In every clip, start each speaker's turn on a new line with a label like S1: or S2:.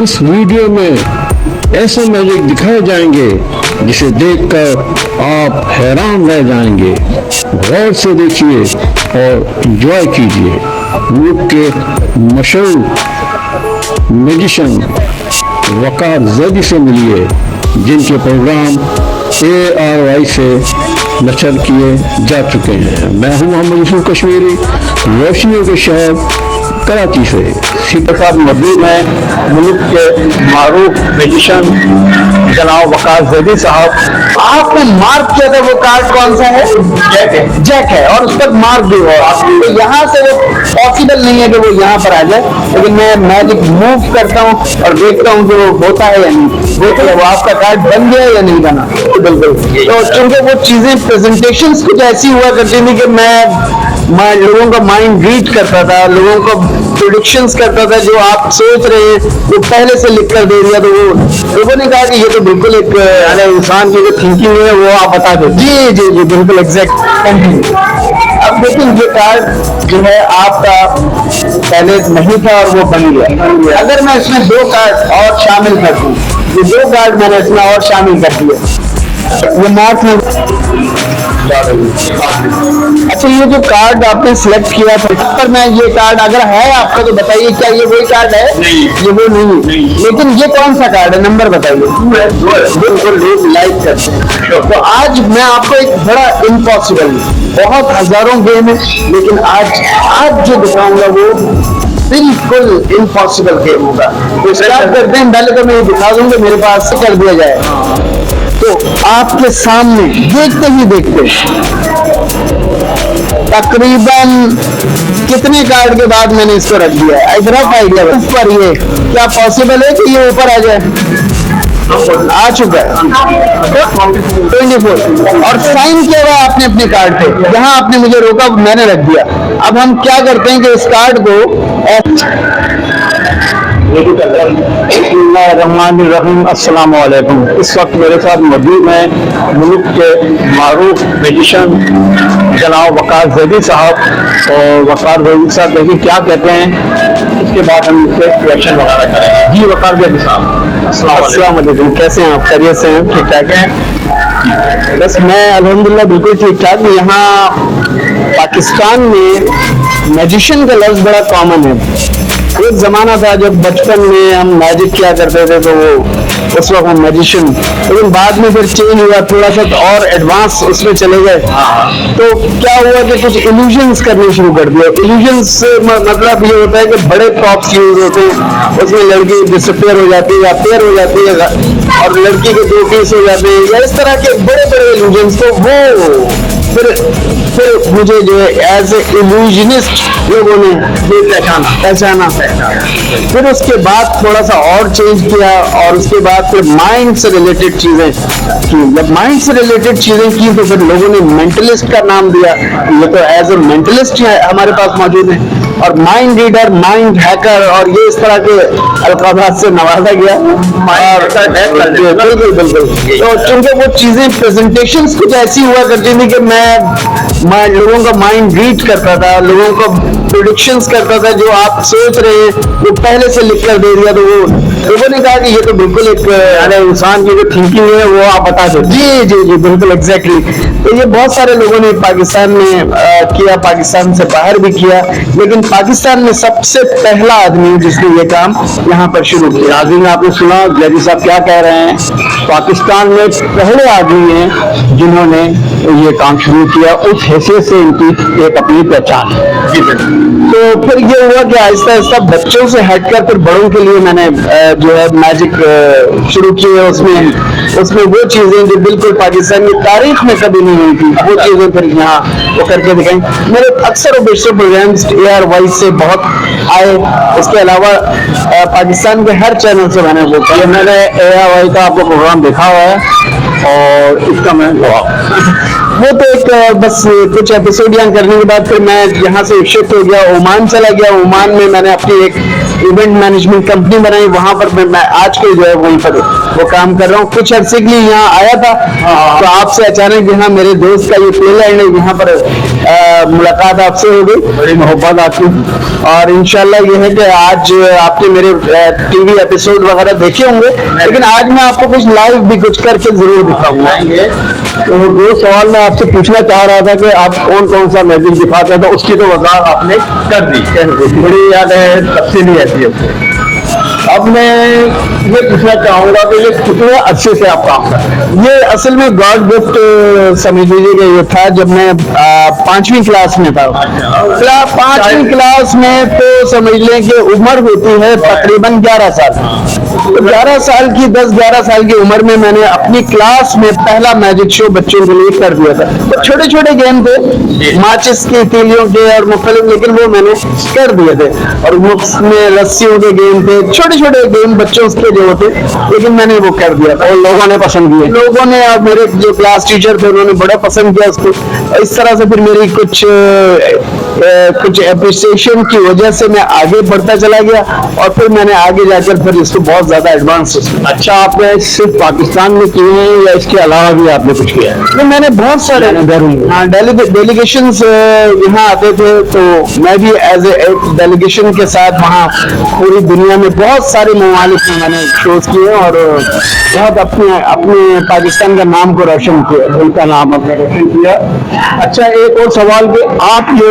S1: इस वीडियो में ऐसे मैजिक दिखाए जाएंगे जिसे देखकर आप हैरान रह जाएंगे। गौर से देखिए और एंजॉय कीजिए। मुल्क के मशहूर मैजिशियन वकार जैदी से मिलिए, जिनके प्रोग्राम ARY से नशर किए जा चुके हैं। मैं हूं मोहम्मद यूसुफ कश्मीरी, रोशनियों के शहर कराची से। सीधे साथ मौजूद हैं मुल्क के मारूफ मैजिशियन जनाब वकार जैदी साहब।
S2: आपने मार्क किया था, वो कार्ड कौन सा है? जैक है और उस पर मार्क भी हो। तो यहाँ से वो पॉसिबल नहीं है कि वो यहाँ पर आ जाए, लेकिन मैं मैजिक मूव करता हूँ और देखता हूँ कि वो होता है या नहीं। देखिए वो आपका कार्ड बन गया या नहीं बना। बिल्कुल। तो चूंकि वो चीजें प्रेजेंटेशन कुछ ऐसी हुआ करती थी कि मैं लोगों का माइंड रीड करता था, लोगों को प्रेडिक्शंस करता था, जो आप सोच रहे हैं वो पहले से लिख कर दे दिया। तो वो लोगों ने कहा कि ये तो बिल्कुल एक इंसान की जो थिंकिंग है वो आप बता दो। जी जी जी बिल्कुल एग्जैक्ट। अब देखिए ये कार्ड जो है आपका पहले नहीं था और वो बन गया। अगर मैं इसमें 2 कार्ड और शामिल कर दूं, ये 2 कार्ड मैंने इसमें और शामिल कर दिए। ये मार्क में अच्छा, ये जो कार्ड आपने सिलेक्ट किया था इस पर मैं ये कार्ड अगर है आपका तो बताइए, क्या ये वही कार्ड है?
S3: नहीं,
S2: ये वो नहीं। लेकिन ये कौन सा कार्ड है? नंबर बताइए। बिल्कुल लोग लाइक करते हैं। तो आज मैं आपको एक बड़ा इम्पॉसिबल, बहुत हजारों गेम है, लेकिन आज जो दिखाऊंगा वो बिल्कुल इम्पॉसिबल गेम होगा। तो स्टार्ट करते हैं। पहले तो मैं ये दिखा दूंगा मेरे पास से कर दिया जाए। तो आपके सामने देखते ही देखते तकरीबन कितने कार्ड के बाद मैंने इसको रख दिया है? एक रफ आइडिया पर ये क्या पॉसिबल है कि ये ऊपर आ जाए? आ चुका है 24 और साइन किया हुआ आपने अपने कार्ड पे। यहाँ आपने मुझे रोका, मैंने रख दिया। अब हम क्या करते हैं कि इस कार्ड को
S1: अस्सलाम वालेकुम। इस वक्त मेरे साथ मौजूद हैं मुल्क के मारूफ मैजिशियन जनाब वकार जैदी साहब। और वकार जैदी साहब देखिए क्या कहते हैं, इसके बाद हम इससे रिएक्शन वगैरह करेंगे। जी वकार जैदी साहब अस्सलाम वालेकुम, कैसे हैं आप? खैरियत से हैं? ठीक ठाक हैं? बस मैं अल्हम्दुलिल्लाह बिल्कुल ठीक ठाक। यहाँ पाकिस्तान में मैजिशियन का लफ्ज़ बड़ा कॉमन है। एक जमाना था जब बचपन में हम मैजिक किया करते थे तो वो उस वक्त हम मैजिशियन, लेकिन बाद में फिर चेंज हुआ, थोड़ा सा और एडवांस उसमें चले गए। तो क्या हुआ कि कुछ इल्यूजन्स करने शुरू कर दिया। इल्यूजन्स मतलब ये होता है कि बड़े प्रॉप्स यूज होते हैं, उसमें लड़की डिसअपियर हो जाती है या पेयर हो जाती है और लड़की के 2 पीस हो जाते हैं या इस तरह के बड़े बड़े इल्यूजन्स। तो वो फिर मुझे जो है एज ए इल्यूजनिस्ट लोगों ने पहचाना। फिर उसके बाद थोड़ा सा और चेंज किया और उसके बाद फिर माइंड से रिलेटेड चीजें की। जब माइंड से रिलेटेड चीजें की तो फिर लोगों ने मेंटलिस्ट का नाम दिया। ये तो एज ए मेंटलिस्ट हमारे पास मौजूद है। और माइंड रीडर, माइंड हैकर और ये इस तरह के अल्काबात से नवाजा गया। बिल्कुल बिल्कुल। तो चूंकि वो चीजें प्रेजेंटेशंस कुछ ऐसी हुआ करती थी कि मैं लोगों का माइंड रीड करता था, लोगों को प्रेडिक्शंस करता था, जो आप सोच रहे हैं वो पहले से लिख कर दे दिया। तो वो लोगों ने कहा कि ये तो बिल्कुल एक इंसान की जो थिंकिंग है वो आप बता दो। जी जी जी बिल्कुल एग्जैक्टली। तो ये बहुत सारे लोगों ने पाकिस्तान में किया, पाकिस्तान से बाहर भी किया, लेकिन पाकिस्तान में सबसे पहला आदमी जिसने ये काम यहाँ पर शुरू किया। नाज़रीन आपने सुना जैदी साहब क्या कह रहे हैं, पाकिस्तान में पहले आदमी हैं जिन्होंने ये काम शुरू किया। उस हैसियत से इनकी एक अपनी पहचान है। तो फिर ये हुआ कि आहिस्ता आहिस्ता बच्चों से हटकर फिर बड़ों के लिए मैंने जो है मैजिक शुरू किए। उसमें वो चीजें जो बिल्कुल पाकिस्तान की तारीख में कभी नहीं हुई थी, वो चीजें फिर यहाँ वो करके दिखाई। मेरे अक्सर बेशतर प्रोग्राम्स ARY से बहुत आए। इसके अलावा पाकिस्तान के हर चैनल से मैंने वो किया। मैंने ARY का आपको प्रोग्राम देखा हुआ है और इसका मैं वो तो एक बस कुछ एपिसोड यहाँ करने के बाद फिर मैं यहाँ से शिफ्ट हो गया, ओमान चला गया। ओमान में मैंने अपनी एक
S2: इवेंट मैनेजमेंट कंपनी बनाई, वहां पर मैं आज के जो है वहीं पर वो काम कर रहा हूँ। कुछ अरसे के लिए यहाँ आया था तो आपसे अचानक यहाँ मेरे दोस्त का ये प्लेलैंड है, यहाँ पर मुलाकात आपसे हो गई, बड़ी मोहब्बत आपकी। और इंशाल्लाह ये है कि आज आपने मेरे टीवी एपिसोड वगैरह देखे होंगे, लेकिन आज मैं आपको कुछ लाइव भी कुछ करके जरूर दिखाऊंगा।
S1: तो दो सवाल मैं आपसे पूछना चाह रहा था कि आप कौन कौन सा मैजिक दिखाते हैं, तो उसकी तो वजाहत आपने कर दी, बड़ी याद है तफसीली हैसियत। अब मैं ये पूछना चाहूंगा कि ये कितने अच्छे से आप काम कर रहे हैं?
S2: ये असल में गॉड गिफ्ट समझ लीजिए कि ये था जब मैं 5वीं क्लास में था। 5वीं क्लास में तो समझ लें कि उम्र होती है तकरीबन 11 साल। तो 11 साल की 10-11 साल की उम्र में मैंने अपनी क्लास में पहला मैजिक शो बच्चों के लिए कर दिया था। तो छोटे छोटे गेम थे, माचिस के, तीलियों के और मुख्तलिफ, लेकिन वो मैंने कर दिए थे। और उसमें रस्सियों के गेम थे, छोटे छोटे गेम बच्चों के जो होते, लेकिन मैंने वो कर दिया था और लोगों ने पसंद किया। लोगों ने और मेरे जो क्लास टीचर थे उन्होंने बड़ा पसंद किया उसको। इस तरह से फिर मेरी कुछ एप्रिसिएशन की वजह से मैं आगे बढ़ता चला गया और फिर मैंने आगे जाकर फिर इसको बहुत ज्यादा एडवांस।
S1: अच्छा, आपने सिर्फ पाकिस्तान में किए हैं या इसके अलावा भी आपने कुछ किया है?
S2: तो मैंने बहुत सारे डेलीगेशन यहाँ आते थे, तो मैं भी एज ए डेलीगेशन के साथ वहाँ पूरी दुनिया में बहुत सारे ममालिक में मैंने शोज किए और बहुत अपने पाकिस्तान का नाम को रोशन किया,
S1: उनका नाम आपने रोशन किया। अच्छा, एक और सवाल कि आप जो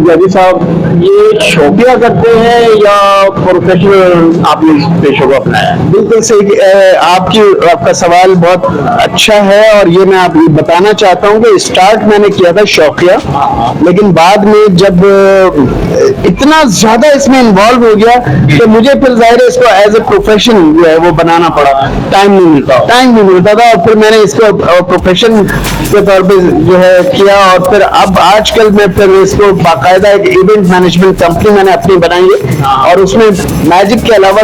S1: जदी साहब ये शौकिया करते हैं या प्रोफेशनल आपने इस पेशे को अपनाया?
S2: बिल्कुल सही। आपका सवाल बहुत अच्छा है और ये मैं आपको बताना चाहता हूँ कि स्टार्ट मैंने किया था शौकिया, लेकिन बाद में जब इतना ज्यादा इसमें इन्वॉल्व हो गया कि मुझे फिर जाहिर है इसको एज ए प्रोफेशन जो है वो बनाना पड़ा। टाइम नहीं मिलता था और फिर मैंने इसको प्रोफेशन के तौर पे जो है किया। और फिर अब आजकल मैं फिर इसको बाकायदा एक इवेंट मैनेजमेंट कंपनी मैंने अपनी बनाई है और उसमें मैजिक के अलावा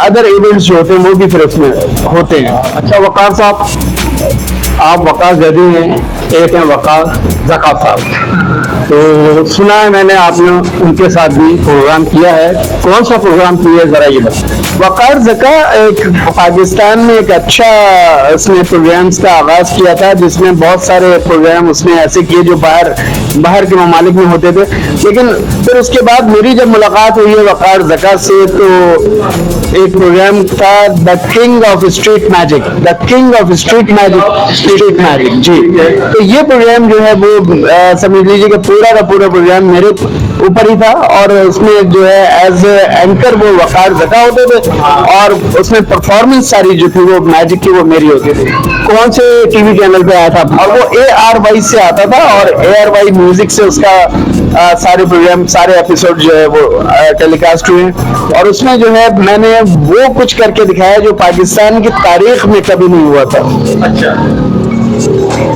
S2: अदर इवेंट्स जो होते हैं वो भी फिर उसमें होते हैं।
S1: अच्छा वकार साहब, आप वकार जदी हैं, एक हैं वकार ज़का साहब, तो सुना है मैंने आपने उनके साथ भी प्रोग्राम किया है, कौन सा प्रोग्राम किया है जरा ये बताएं।
S2: वकार ज़का एक पाकिस्तान में एक अच्छा उसने प्रोग्राम्स का आगाज किया था, जिसमें बहुत सारे प्रोग्राम उसने ऐसे किए जो बाहर के ममालिक में होते थे। लेकिन फिर उसके बाद मेरी जब मुलाकात हुई है वकार ज़का से, तो एक प्रोग्राम था the king of street magic, जी। तो ये प्रोग्राम जो है वो समझ लीजिए कि पूरा का पूरा प्रोग्राम मेरे ऊपर ही था और उसमें जो है एज एंकर वो वकार ज़का होते थे और उसमें परफॉर्मेंस सारी जो थी वो मैजिक की वो मेरी होती थी।
S1: कौन से टीवी चैनल पे आया था?
S2: और वो ARY से आता था और ARY म्यूजिक से उसका सारे प्रोग्राम, सारे एपिसोड जो है वो टेलीकास्ट हुए और उसमें जो है मैंने वो कुछ करके दिखाया जो पाकिस्तान की तारीख में कभी नहीं हुआ था।
S1: अच्छा,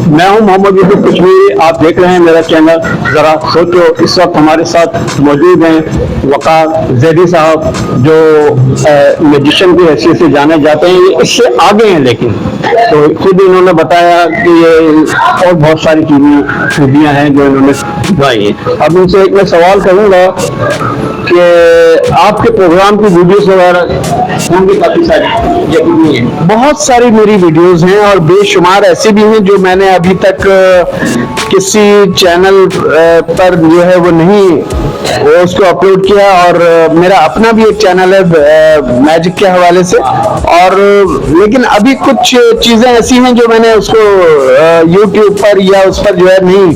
S1: मैं हूं मोहम्मद यूसुफ कश्मीरी, आप देख रहे हैं मेरा चैनल। जरा सोचो, इस वक्त हमारे साथ मौजूद हैं वकार ज़ैदी साहब जो मैजिशियन की हैसियत से जाने जाते हैं, ये इससे आगे हैं, लेकिन तो खुद इन्होंने बताया कि ये और बहुत सारी खूबियाँ हैं जो इन्होंने गाई हैं। अब उनसे एक मैं सवाल करूँगा कि आपके प्रोग्राम की वीडियोस वगैरह होंगी काफी सारी, यकीनी है
S2: बहुत सारी मेरी वीडियोस हैं और बेशुमार ऐसी भी हैं जो मैंने अभी तक किसी चैनल पर जो है वो नहीं वो उसको अपलोड किया। और मेरा अपना भी एक चैनल है मैजिक के हवाले से, और लेकिन अभी कुछ चीज़ें ऐसी हैं जो मैंने उसको YouTube पर या उस पर जो है नहीं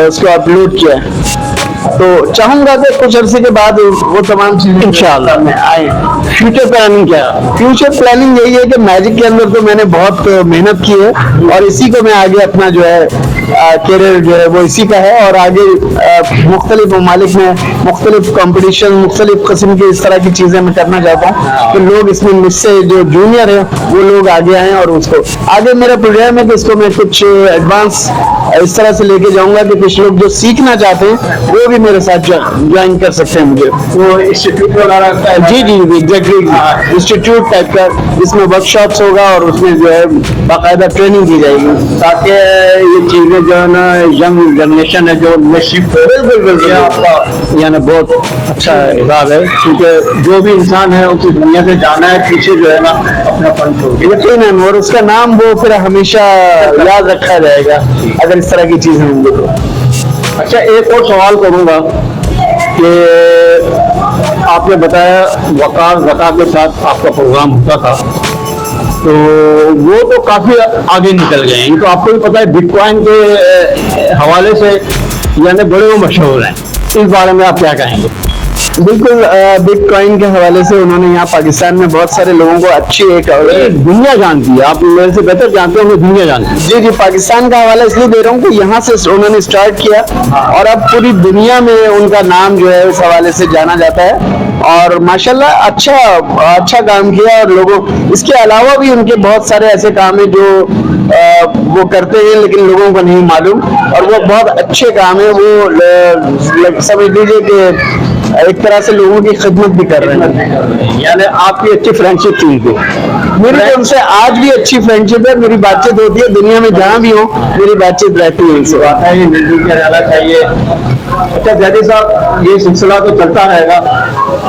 S2: उसको अपलोड किया है। तो चाहूंगा कि कुछ अरसे के बाद वो तमाम चीजें इंशाअल्लाह में आए।
S1: फ्यूचर प्लानिंग क्या है?
S2: फ्यूचर प्लानिंग यही है कि मैजिक के अंदर तो मैंने बहुत मेहनत की है और इसी को मैं आगे अपना जो है करियर जो है वो इसी का है और आगे मुख्तलिफ ममालिक में मुख्तलिफ कंपटीशन, मुख्तलिफ किस्म की इस तरह की चीज़ें मैं करना चाहता हूँ तो लोग इसमें मुझसे जो जूनियर है वो लोग आगे आए और उसको आगे मेरा प्रोग्राम है कि इसको मैं कुछ एडवांस इस तरह से लेके जाऊंगा कि कुछ लोग जो सीखना चाहते हैं वो بھی میرے ساتھ جوائن کر سکتے ہیں مجھے.
S1: وہ انسٹیٹیوٹ وغیرہ کا ہے؟
S2: جی جی ایگزیکٹلی انسٹیٹیوٹ ٹائپ کا جس میں ورک شاپس ہوگا اور اس میں جو ہے باقاعدہ ٹریننگ دی جائے گی
S1: تاکہ یہ چیزیں جو ہے نا ینگ جنریشن ہے جو شفٹ ہو.
S2: بالکل
S1: آپ کا یعنی بہت اچھا حساب ہے کیونکہ جو بھی انسان ہے اسی دنیا سے جانا ہے پیچھے جو ہے نا اپنا فن چھوڑ کے.
S2: یقیناً اور اس کا نام وہ پھر ہمیشہ یاد رکھا جائے گا اگر اس طرح کی چیزیں ہوں گی تو.
S1: اچھا ایک اور سوال کروں گا کہ آپ نے بتایا وقار زکا کے ساتھ آپ کا پروگرام ہوتا تھا تو وہ تو کافی آگے نکل گئے ہیں. تو آپ کو بھی پتا ہے بٹ کوائن کے حوالے سے یعنی بڑے وہ مشہور ہیں, اس بارے میں آپ کیا کہیں گے؟
S2: بالکل بٹ کوائن کے حوالے سے انہوں نے یہاں پاکستان میں بہت سارے لوگوں کو اچھی ایک
S1: دنیا جانتی ہے, آپ میرے سے بہتر جانتے ہوں گے, دنیا جانتی ہے.
S2: جی جی پاکستان کا حوالہ اس لیے دے رہا ہوں کہ یہاں سے انہوں نے اسٹارٹ کیا اور اب پوری دنیا میں ان کا نام جو ہے اس حوالے سے جانا جاتا ہے اور ماشاءاللہ اچھا کام کیا. اور لوگوں اس کے علاوہ بھی ان کے بہت سارے ایسے کام ہیں جو وہ کرتے ہیں لیکن لوگوں کو نہیں معلوم اور وہ بہت اچھے کام ہیں. وہ سمجھ لیجیے کہ ایک طرح سے لوگوں کی خدمت بھی کر رہے ہیں.
S1: یعنی آپ کی اچھی فرینڈ شپ تھی تھی
S2: میری ان سے آج بھی اچھی فرینڈ شپ ہے, میری بات چیت ہوتی ہے, دنیا میں جہاں بھی ہوں میری بات چیت رہتی ہے ان سے.
S1: بات ہے یہ مل جل کے رہنا چاہیے. اچھا زیدی صاحب یہ سلسلہ تو چلتا رہے گا,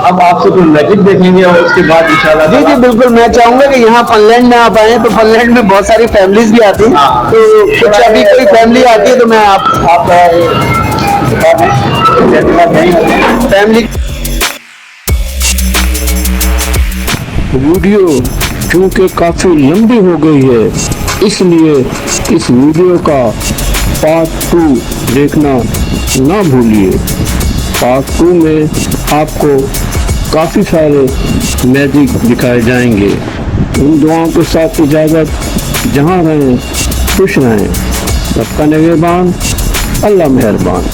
S1: اب آپ سے کوئی میجک دیکھیں گے اور اس کے بعد انشاءاللہ.
S2: جی جی بالکل, میں چاہوں گا کہ یہاں فن لینڈ میں آپ آئیں تو فن لینڈ میں بہت ساری فیملیز بھی آتی ہیں, تو کچھ ابھی کوئی فیملی آتی ہے تو میں آپ فیملی
S3: ویڈیو چونکہ کافی لمبی ہو گئی ہے اس لیے اس ویڈیو کا پارٹ 2 دیکھنا نہ بھولیے. پارٹ 2 میں آپ کو کافی سارے میجک دکھائے جائیں گے. ان دعاؤں کے ساتھ اجازت, جہاں رہیں خوش رہیں, رب کا نگہبان, اللہ مہربان.